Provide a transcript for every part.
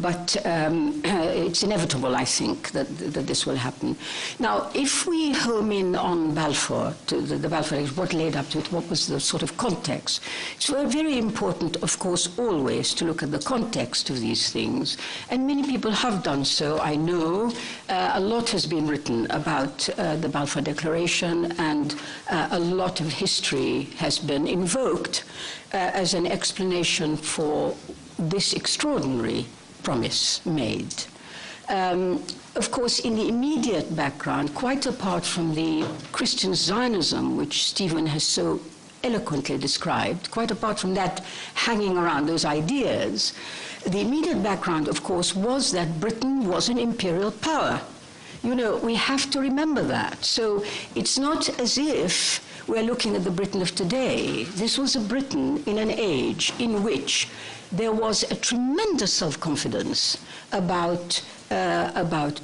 but it's inevitable, I think, that this will happen. Now, if we home in on Balfour, to the Balfour, what led up to it, what was the sort of context, it's very important, of course, always to look at the context of these things, and many people have done so, I know. A lot has been written about the Balfour Declaration, and a lot of history has been invoked as an explanation for this extraordinary promise made. Of course, in the immediate background, quite apart from the Christian Zionism, which Stephen has so eloquently described, quite apart from that hanging around those ideas, the immediate background, of course, was that Britain was an imperial power. You know, we have to remember that. So it's not as if we're looking at the Britain of today. This was a Britain in an age in which there was a tremendous self-confidence about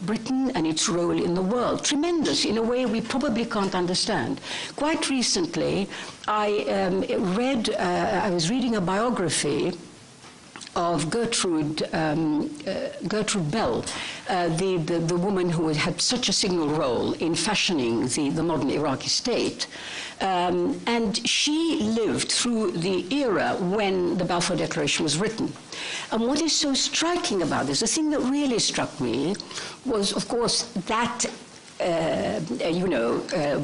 Britain and its role in the world. Tremendous, in a way we probably can't understand. Quite recently, I was reading a biography of Gertrude Bell, the woman who had such a signal role in fashioning the modern Iraqi state. And she lived through the era when the Balfour Declaration was written. And what is so striking about this, the thing that really struck me was, of course, that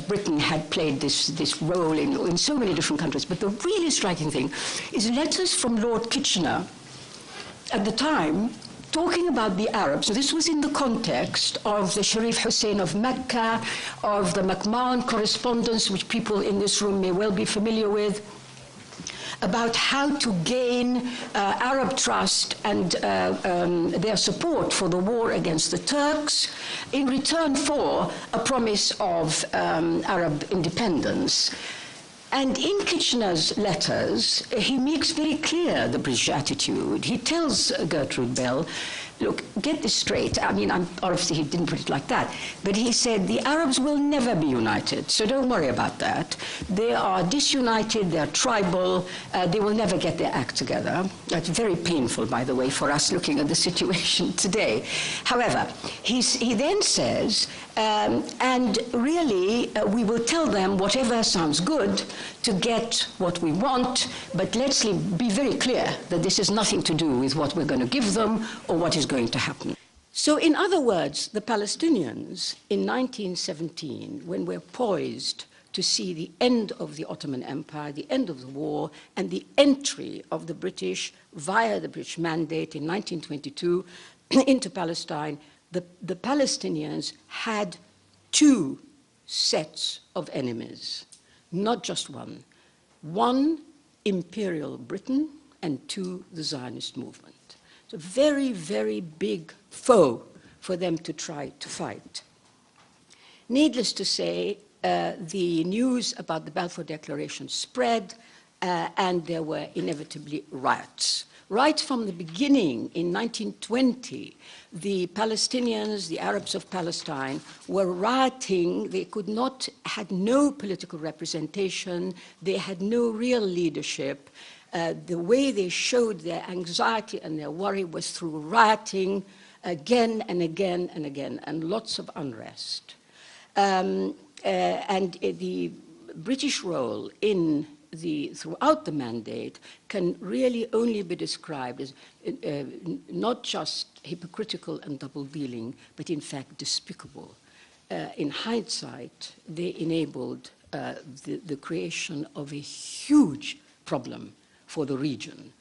Britain had played this role in so many different countries. But the really striking thing is letters from Lord Kitchener at the time, talking about the Arabs. So this was in the context of the Sharif Hussein of Mecca, of the McMahon correspondence, which people in this room may well be familiar with, about how to gain Arab trust and their support for the war against the Turks in return for a promise of Arab independence. And in Kitchener's letters, he makes very clear the British attitude. He tells Gertrude Bell, look, get this straight. I mean, obviously he didn't put it like that, but he said the Arabs will never be united, so don't worry about that. They are disunited, they're tribal, they will never get their act together. That's very painful, by the way, for us looking at the situation today. However, he then says, and really, we will tell them whatever sounds good to get what we want, but let's be very clear that this has nothing to do with what we're going to give them or what is going to happen. So in other words, the Palestinians in 1917, when we're poised to see the end of the Ottoman Empire, the end of the war, and the entry of the British via the British Mandate in 1922 into Palestine, the Palestinians had two sets of enemies, not just one. One, Imperial Britain, and two, the Zionist movement. It's a very, very big foe for them to try to fight. Needless to say, the news about the Balfour Declaration spread, and there were inevitably riots. Right from the beginning, in 1920, the Palestinians, the Arabs of Palestine, were rioting. They had no political representation. They had no real leadership. The way they showed their anxiety and their worry was through rioting again and again and again, and lots of unrest. And the British role throughout the mandate can really only be described as not just hypocritical and double-dealing, but in fact despicable. In hindsight, they enabled the creation of a huge problem for the region,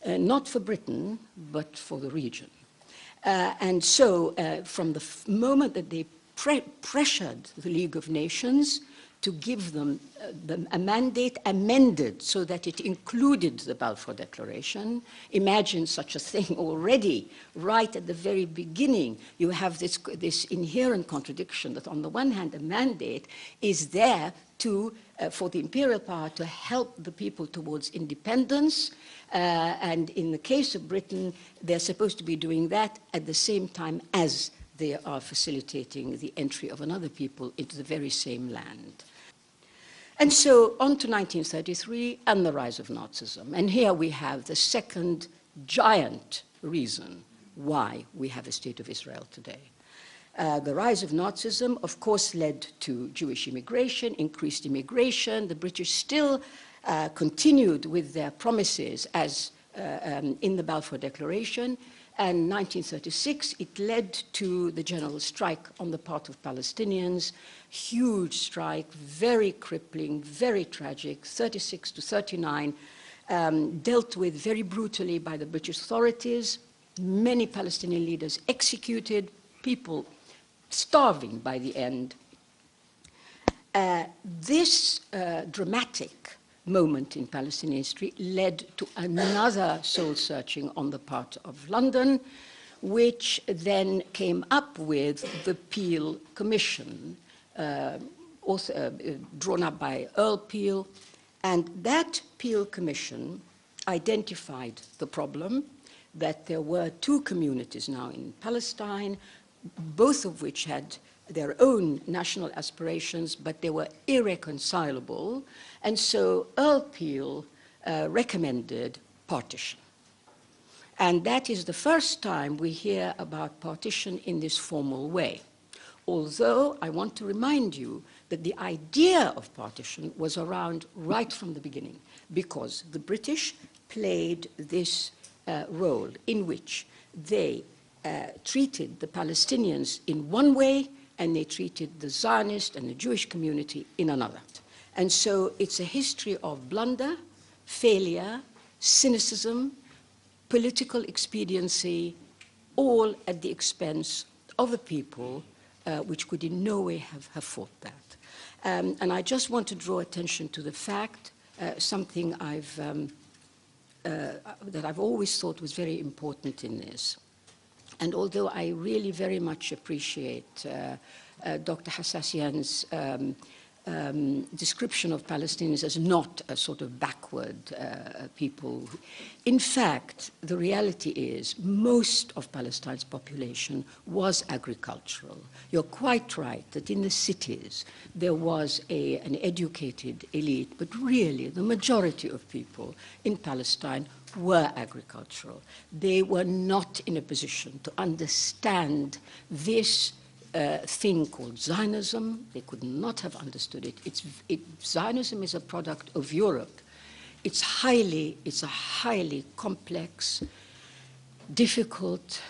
not for Britain, but for the region. And so from the moment that they pressured the League of Nations to give them a mandate amended so that it included the Balfour Declaration. Imagine such a thing already, right at the very beginning. You have this inherent contradiction that on the one hand, a mandate is there for the imperial power to help the people towards independence, and in the case of Britain, they're supposed to be doing that at the same time as they are facilitating the entry of another people into the very same land. And so on to 1933 and the rise of Nazism. And here we have the second giant reason why we have a state of Israel today. The rise of Nazism, of course, led to Jewish immigration, increased immigration. The British still continued with their promises as in the Balfour Declaration. And 1936, it led to the general strike on the part of Palestinians. Huge strike, very crippling, very tragic, 36 to 39, dealt with very brutally by the British authorities. Many Palestinian leaders executed, people starving by the end. This dramatic moment in Palestinian history led to another soul-searching on the part of London, which then came up with the Peel Commission, drawn up by Earl Peel. And that Peel Commission identified the problem that there were two communities now in Palestine, both of which had their own national aspirations, but they were irreconcilable. And so Earl Peel recommended partition. And that is the first time we hear about partition in this formal way. Although I want to remind you that the idea of partition was around right from the beginning, because the British played this role in which they treated the Palestinians in one way and they treated the Zionist and the Jewish community in another. And so it's a history of blunder, failure, cynicism, political expediency, all at the expense of a people which could in no way have fought that. And I just want to draw attention to the fact, something that I've always thought was very important in this. And although I really very much appreciate Dr. Hassassian's description of Palestinians as not a sort of backward people, in fact, the reality is most of Palestine's population was agricultural. You're quite right that in the cities there was an educated elite, but really the majority of people in Palestine were agricultural. They were not in a position to understand this thing called Zionism. They could not have understood it. Zionism is a product of Europe. It's a highly complex, difficult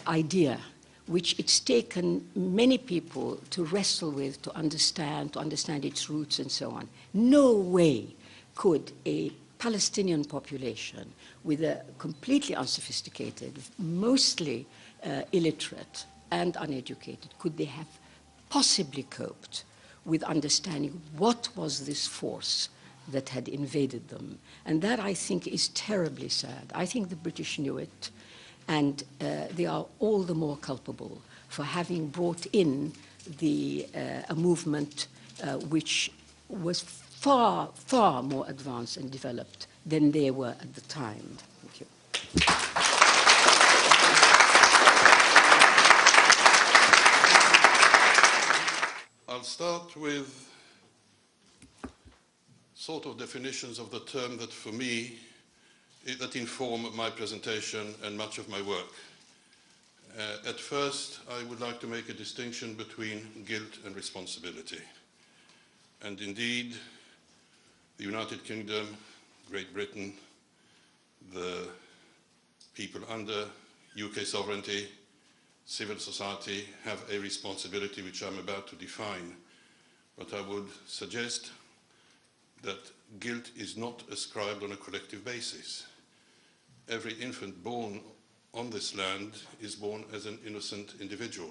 idea, which it's taken many people to wrestle with, to understand its roots and so on. No way could a Palestinian population with a completely unsophisticated, mostly illiterate and uneducated, could they have possibly coped with understanding what was this force that had invaded them. And that, I think, is terribly sad. I think the British knew it, and they are all the more culpable for having brought in a movement which was far, far more advanced and developed than they were at the time. Thank you. I'll start with sort of definitions of the term that, for me, that inform my presentation and much of my work. At first, I would like to make a distinction between guilt and responsibility. And indeed, the United Kingdom, Great Britain, the people under UK sovereignty, civil society have a responsibility which I'm about to define. But I would suggest that guilt is not ascribed on a collective basis. Every infant born on this land is born as an innocent individual.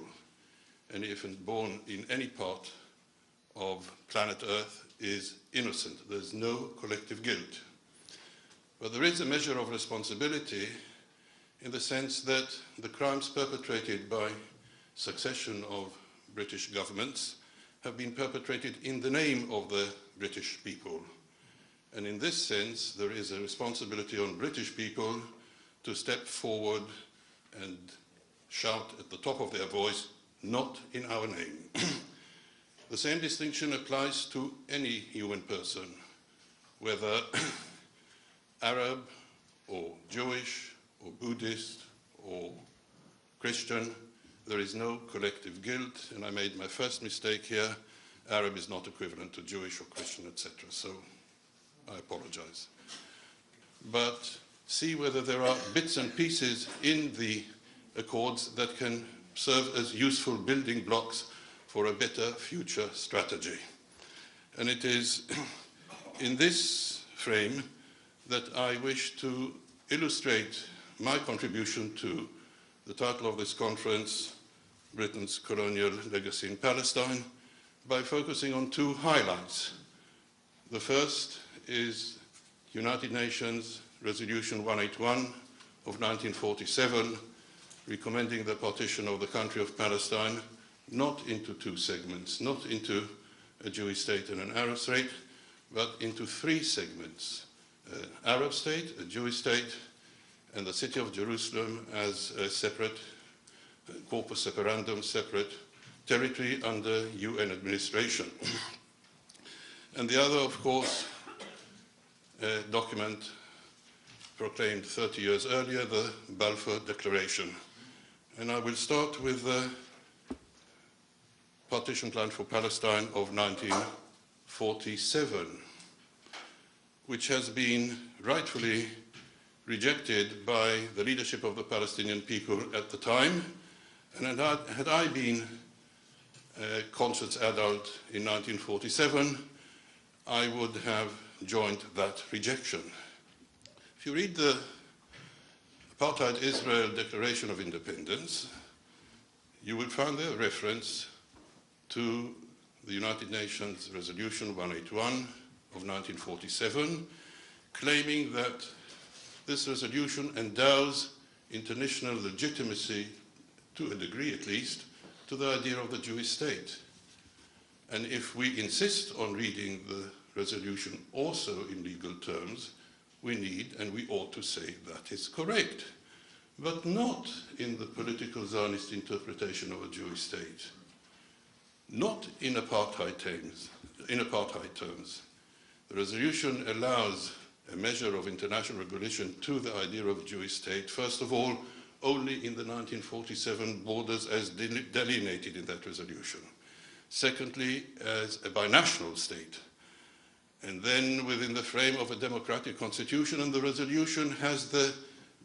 Any infant born in any part of planet Earth is innocent. There's no collective guilt. But there is a measure of responsibility in the sense that the crimes perpetrated by succession of British governments have been perpetrated in the name of the British people. And in this sense, there is a responsibility on British people to step forward and shout at the top of their voice, "Not in our name." The same distinction applies to any human person, whether Arab or Jewish or Buddhist Buddhist or Christian. There is no collective guilt, and I made my first mistake here. Arab is not equivalent to Jewish or Christian, etc. So I apologize. But see whether there are bits and pieces in the accords that can serve as useful building blocks for a better future strategy. And it is in this frame that I wish to illustrate my contribution to the title of this conference, Britain's Colonial Legacy in Palestine, by focusing on two highlights. The first is United Nations Resolution 181 of 1947, recommending the partition of the country of Palestine not into two segments, not into a Jewish state and an Arab state, but into three segments: an Arab state, a Jewish state, and the city of Jerusalem as a separate corpus separandum, separate territory under UN administration. And the other, of course, a document proclaimed 30 years earlier, the Balfour Declaration. And I will start with the partition plan for Palestine of 1947, which has been rightfully rejected by the leadership of the Palestinian people at the time. And had I been a conscious adult in 1947, I would have joined that rejection. If you read the Apartheid Israel Declaration of Independence, you will find there a reference to the United Nations Resolution 181 of 1947, claiming that this resolution endows international legitimacy, to a degree at least, to the idea of the Jewish state. And if we insist on reading the resolution also in legal terms, we need and we ought to say that is correct, but not in the political Zionist interpretation of a Jewish state, not in apartheid terms. The resolution allows a measure of international regulation to the idea of a Jewish state, first of all, only in the 1947 borders as delineated in that resolution. Secondly, as a binational state. And then within the frame of a democratic constitution, and the resolution has the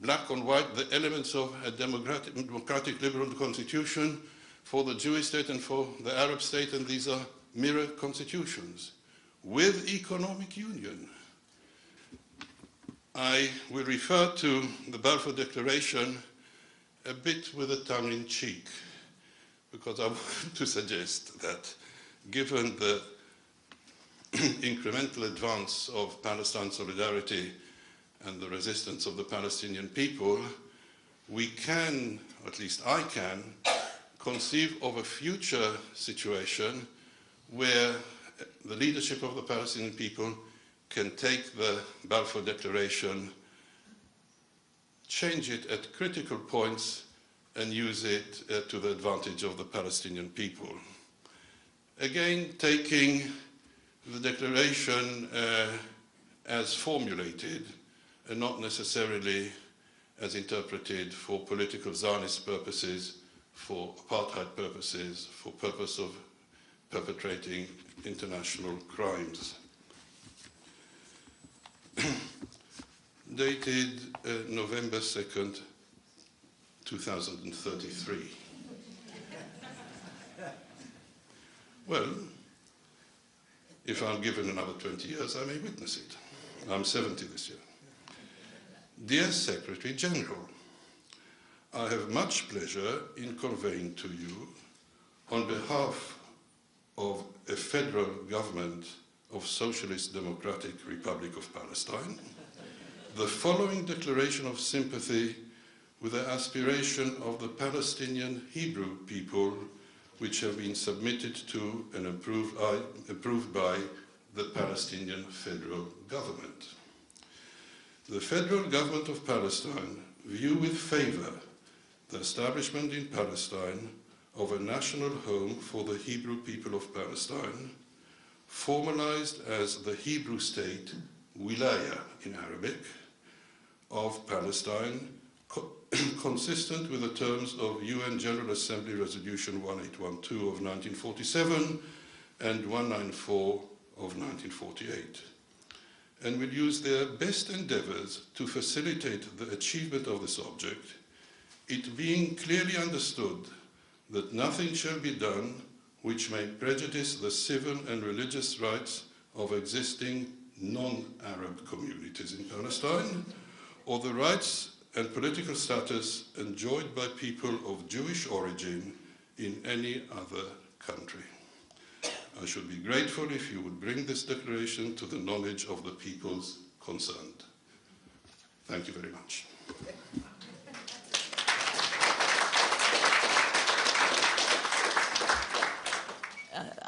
black on white, the elements of a democratic liberal constitution for the Jewish state and for the Arab state, and these are mirror constitutions with economic union. I will refer to the Balfour Declaration a bit with a tongue in cheek, because I want to suggest that given the incremental advance of Palestine solidarity and the resistance of the Palestinian people, we can, or at least I can, conceive of a future situation where the leadership of the Palestinian people can take the Balfour Declaration, change it at critical points, and use it to the advantage of the Palestinian people. Again, taking the declaration as formulated and not necessarily as interpreted for political Zionist purposes, for apartheid purposes, for purpose of perpetrating international crimes. Dated November 2nd, 2033. Well, if I'm given another 20 years, I may witness it. I'm 70 this year. Dear Secretary General, I have much pleasure in conveying to you, on behalf of a federal government of Socialist Democratic Republic of Palestine, the following declaration of sympathy with the aspiration of the Palestinian Hebrew people, which have been submitted to and approved by the Palestinian federal government. The federal government of Palestine view with favor the establishment in Palestine of a national home for the Hebrew people of Palestine, formalized as the Hebrew state, wilaya in Arabic, of Palestine, consistent with the terms of UN General Assembly Resolution 1812 of 1947 and 194 of 1948, and will use their best endeavours to facilitate the achievement of this object, it being clearly understood that nothing shall be done which may prejudice the civil and religious rights of existing non-Arab communities in Palestine, or the rights and political status enjoyed by people of Jewish origin in any other country. I should be grateful if you would bring this declaration to the knowledge of the peoples concerned. Thank you very much.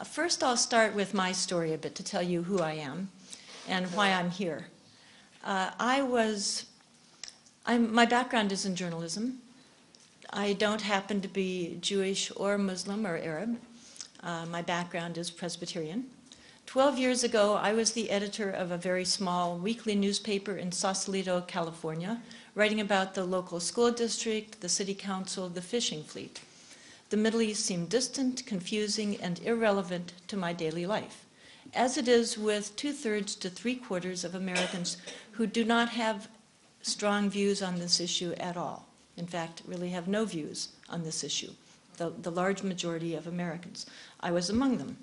First, I'll start with my story a bit to tell you who I am and why I'm here. My background is in journalism. I don't happen to be Jewish or Muslim or Arab. My background is Presbyterian. 12 years ago, I was the editor of a very small weekly newspaper in Sausalito, California, writing about the local school district, the city council, the fishing fleet. The Middle East seemed distant, confusing, and irrelevant to my daily life, as it is with 2/3 to 3/4 of Americans who do not have strong views on this issue at all. In fact, really have no views on this issue, the large majority of Americans. I was among them.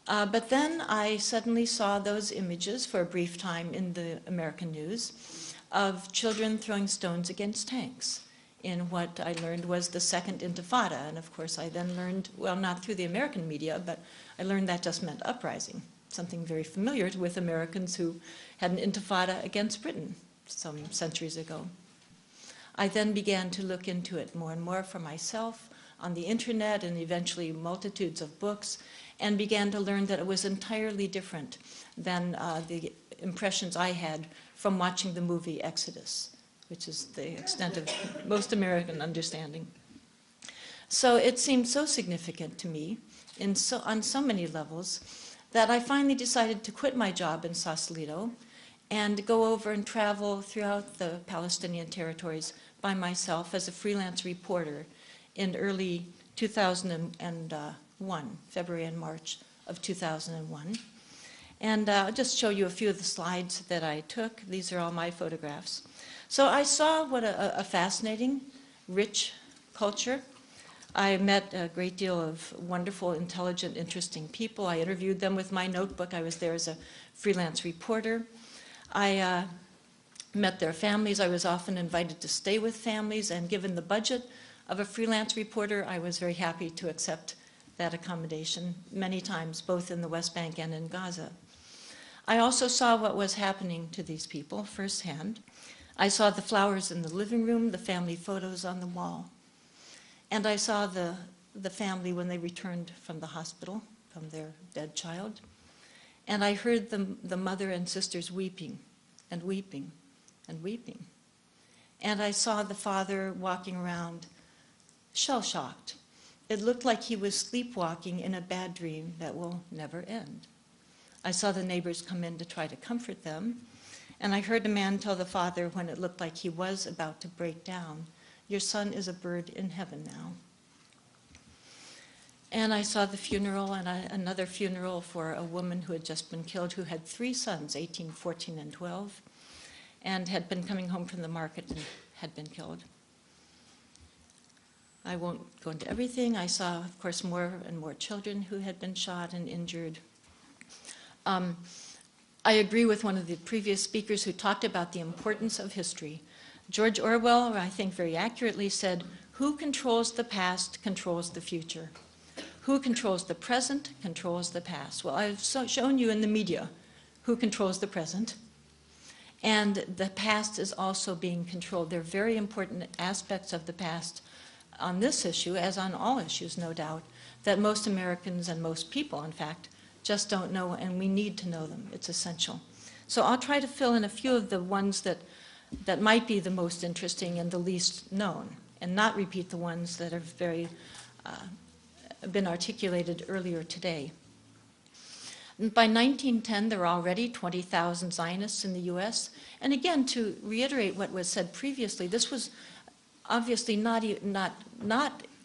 But then I suddenly saw those images for a brief time in the American news of children throwing stones against tanks in what I learned was the Second Intifada. And of course, I then learned, well, not through the American media, but I learned that just meant uprising, something very familiar with Americans who had an intifada against Britain some centuries ago. I then began to look into it more and more for myself on the internet and eventually multitudes of books, and began to learn that it was entirely different than the impressions I had from watching the movie Exodus, which is the extent of most American understanding. So it seemed so significant to me on so many levels that I finally decided to quit my job in Sausalito and go over and travel throughout the Palestinian territories by myself as a freelance reporter in early 2001, February and March of 2001. And I'll just show you a few of the slides that I took. These are all my photographs. So I saw what a fascinating, rich culture. I met a great deal of wonderful, intelligent, interesting people. I interviewed them with my notebook. I was there as a freelance reporter. I met their families. I was often invited to stay with families, and given the budget of a freelance reporter, I was very happy to accept that accommodation many times, both in the West Bank and in Gaza. I also saw what was happening to these people firsthand. I saw the flowers in the living room, the family photos on the wall. And I saw the family when they returned from the hospital, from their dead child. And I heard the mother and sisters weeping and weeping and weeping. And I saw the father walking around shell-shocked. It looked like he was sleepwalking in a bad dream that will never end. I saw the neighbors come in to try to comfort them. And I heard a man tell the father when it looked like he was about to break down, "Your son is a bird in heaven now." And I saw the funeral and another funeral for a woman who had just been killed, who had 3 sons, 18, 14, and 12, and had been coming home from the market and had been killed. I won't go into everything. I saw, of course, more and more children who had been shot and injured. I agree with one of the previous speakers who talked about the importance of history. George Orwell, I think very accurately, said, "Who controls the past controls the future. Who controls the present controls the past." Well, I've shown you in the media who controls the present. And the past is also being controlled. There are very important aspects of the past on this issue, as on all issues, no doubt, that most Americans and most people, in fact, just don't know, and we need to know them. It's essential. So I'll try to fill in a few of the ones that might be the most interesting and the least known, and not repeat the ones that have been articulated earlier today. By 1910, there were already 20,000 Zionists in the U.S. And again, to reiterate what was said previously, this was obviously not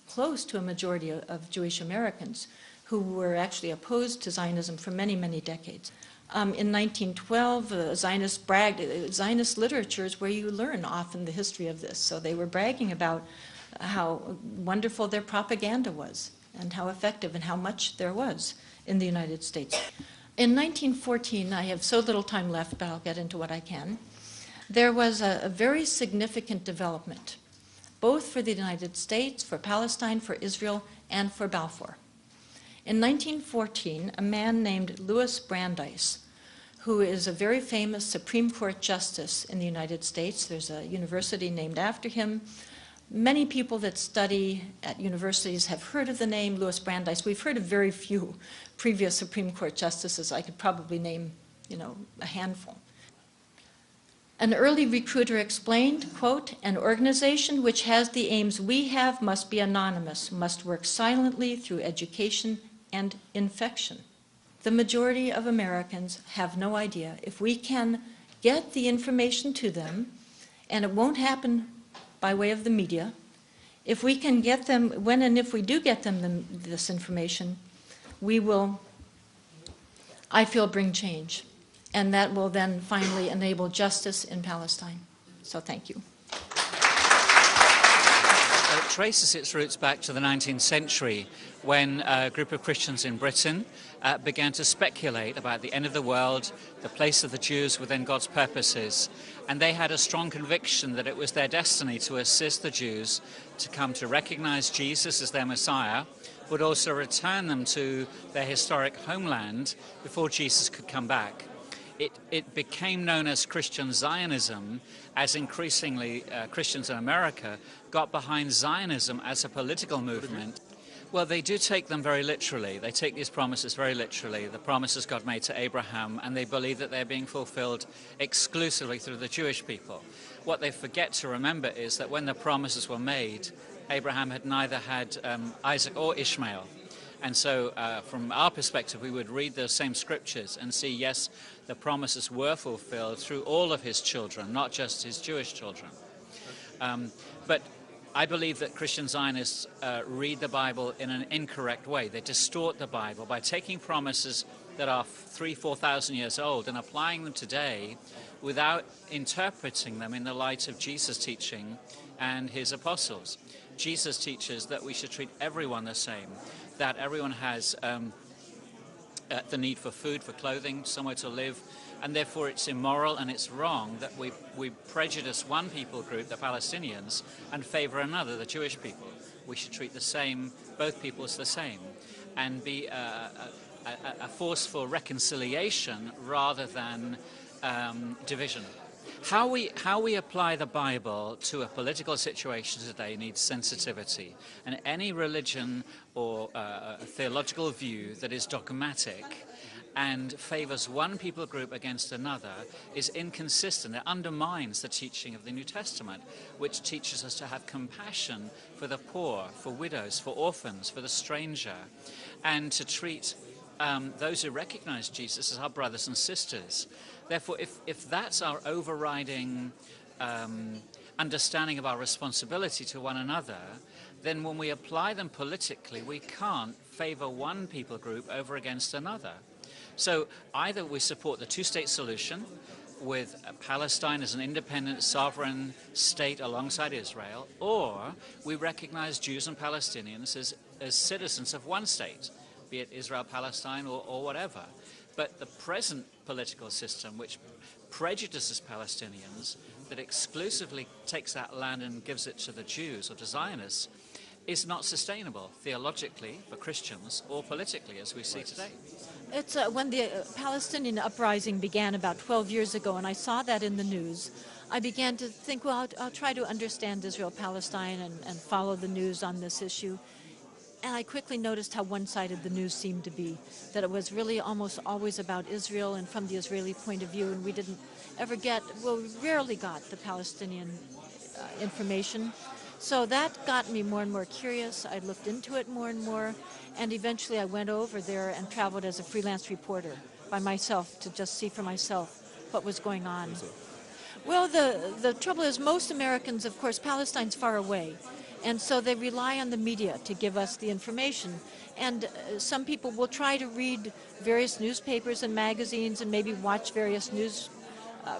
close to a majority of Jewish Americans who were actually opposed to Zionism for many, many decades. In 1912, Zionist literature is where you learn often the history of this. So they were bragging about how wonderful their propaganda was and how effective and how much there was in the United States. In 1914, I have so little time left, but I'll get into what I can, there was a very significant development, both for the United States, for Palestine, for Israel, and for Balfour. In 1914, a man named Louis Brandeis, who is a very famous Supreme Court justice in the United States, there's a university named after him. Many people that study at universities have heard of the name Louis Brandeis. We've heard of very few previous Supreme Court justices. I could probably name, a handful. An early recruiter explained, quote, "An organization which has the aims we have must be anonymous, must work silently through education and infection." The majority of Americans have no idea. If we can get the information to them, and it won't happen by way of the media, if we can get them, when and if we do get them this information, we will, I feel, bring change. And that will then finally enable justice in Palestine. So thank you. It traces its roots back to the 19th century when a group of Christians in Britain began to speculate about the end of the world, the place of the Jews within God's purposes. And they had a strong conviction that it was their destiny to assist the Jews to come to recognize Jesus as their Messiah, but also return them to their historic homeland before Jesus could come back. It became known as Christian Zionism, as increasingly Christians in America got behind Zionism as a political movement. Well, they do take them very literally. They take these promises very literally, the promises God made to Abraham, and they believe that they're being fulfilled exclusively through the Jewish people. What they forget to remember is that when the promises were made, Abraham had neither had Isaac or Ishmael. And so from our perspective, we would read those same scriptures and see, yes, the promises were fulfilled through all of his children, not just his Jewish children. But I believe that Christian Zionists read the Bible in an incorrect way. They distort the Bible by taking promises that are 3,000–4,000 years old and applying them today without interpreting them in the light of Jesus' teaching and his apostles. Jesus teaches that we should treat everyone the same, that everyone has the need for food, for clothing, somewhere to live, and therefore it's immoral and it's wrong that we prejudice one people group, the Palestinians, and favor another, the Jewish people. We should treat both peoples the same, and be a force for reconciliation rather than division. How we apply the Bible to a political situation today needs sensitivity, and any religion or theological view that is dogmatic and favors one people group against another is inconsistent. It undermines the teaching of the New Testament, which teaches us to have compassion for the poor, for widows, for orphans, for the stranger, and to treat those who recognize Jesus as our brothers and sisters. Therefore, if that's our overriding understanding of our responsibility to one another, then when we apply them politically, we can't favor one people group over against another. So either we support the two-state solution with Palestine as an independent, sovereign state alongside Israel, or we recognize Jews and Palestinians as citizens of one state, be it Israel, Palestine, or whatever. But the present political system, which prejudices Palestinians, that exclusively takes that land and gives it to the Jews or to Zionists, is not sustainable theologically for Christians or politically, as we see today. It's when the Palestinian uprising began about 12 years ago, and I saw that in the news, I began to think, well, I'll try to understand Israel-Palestine and follow the news on this issue. And I quickly noticed how one-sided the news seemed to be, that it was really almost always about Israel and from the Israeli point of view, and we rarely got the Palestinian information. So that got me more and more curious. I looked into it more and more, and eventually I went over there and traveled as a freelance reporter by myself to just see for myself what was going on. Well, the trouble is most Americans, of course, Palestine's far away, and so they rely on the media to give us the information. And some people will try to read various newspapers and magazines and maybe watch various news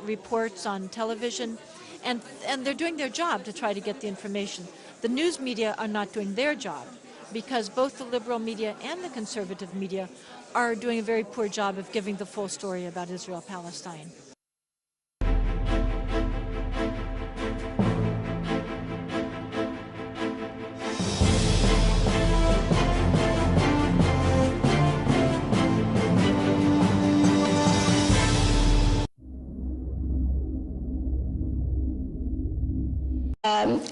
reports on television, and they're doing their job to try to get the information. The news media are not doing their job because both the liberal media and the conservative media are doing a very poor job of giving the full story about Israel-Palestine.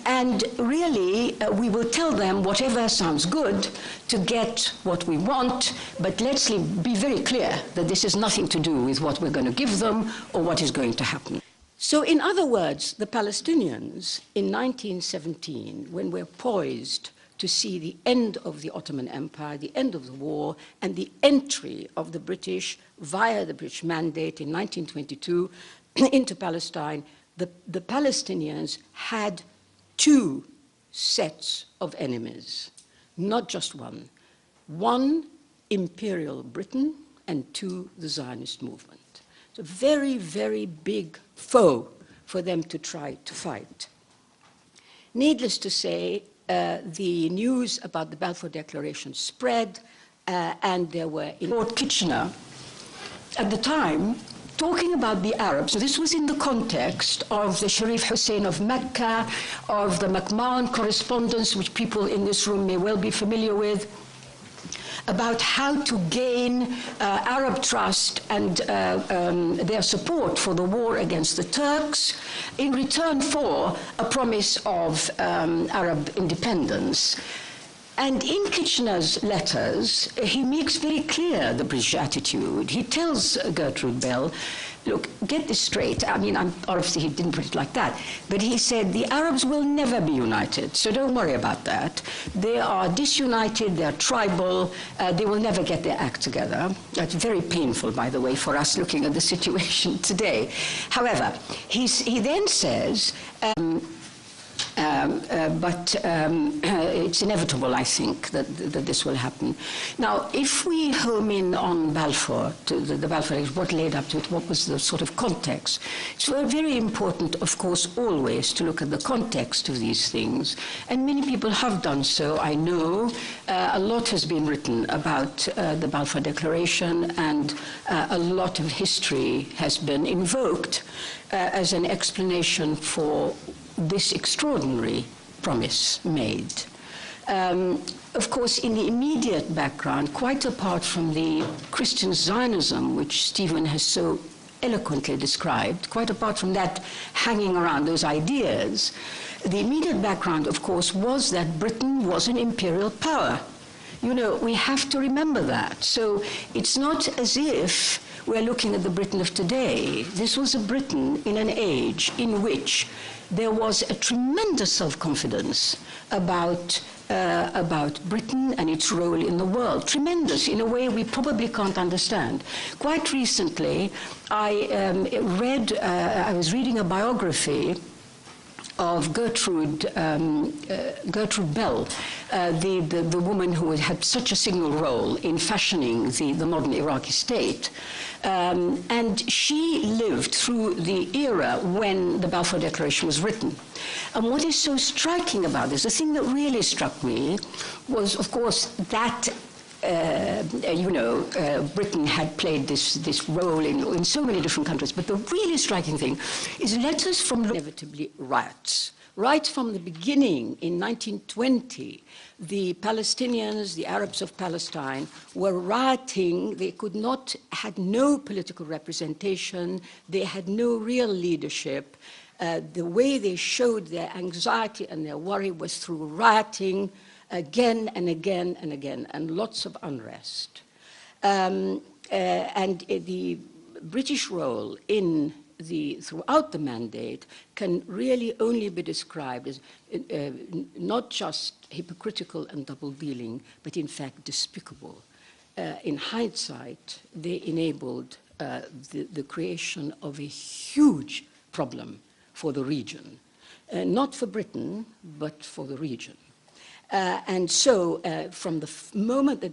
And really, we will tell them whatever sounds good to get what we want, but let's be very clear that this has nothing to do with what we're going to give them or what is going to happen. So in other words, the Palestinians in 1917, when we're poised to see the end of the Ottoman Empire, the end of the war, and the entry of the British via the British Mandate in 1922 into Palestine, the Palestinians had two sets of enemies, not just one. One, Imperial Britain, and two, the Zionist movement. It's a very, very big foe for them to try to fight. Needless to say, the news about the Balfour Declaration spread, and there were Lord Kitchener at the time talking about the Arabs. So this was in the context of the Sharif Hussein of Mecca, of the McMahon correspondence, which people in this room may well be familiar with, about how to gain Arab trust and their support for the war against the Turks in return for a promise of Arab independence. And in Kitchener's letters, he makes very clear the British attitude. He tells Gertrude Bell, look, get this straight. I mean, obviously he didn't put it like that, but he said the Arabs will never be united, so don't worry about that. They are disunited, they're tribal, they will never get their act together. That's very painful, by the way, for us looking at the situation today. However, he then says, but it's inevitable, I think, that this will happen. Now, if we home in on Balfour, to the Balfour, what led up to it, what was the sort of context? It's very important, of course, always to look at the context of these things, and many people have done so, I know. A lot has been written about the Balfour Declaration, and a lot of history has been invoked as an explanation for this extraordinary promise made. Of course, in the immediate background, quite apart from the Christian Zionism, which Stephen has so eloquently described, quite apart from that hanging around those ideas, the immediate background, of course, was that Britain was an imperial power. You know, we have to remember that. So it's not as if we're looking at the Britain of today. This was a Britain in an age in which there was a tremendous self-confidence about Britain and its role in the world. Tremendous, in a way we probably can't understand. Quite recently, I was reading a biography of Gertrude Bell, the woman who had such a signal role in fashioning the modern Iraqi state. And she lived through the era when the Balfour Declaration was written. And what is so striking about this, the thing that really struck me was, of course, that Britain had played this role in so many different countries. But the really striking thing is letters from inevitably riots. Right from the beginning, in 1920, the Palestinians, the Arabs of Palestine, were rioting. They had no political representation. They had no real leadership. The way they showed their anxiety and their worry was through rioting, again and again and again, and lots of unrest. And the British role throughout the mandate can really only be described as not just hypocritical and double-dealing, but in fact despicable. In hindsight, they enabled the creation of a huge problem for the region. Not for Britain, but for the region. And so from the moment that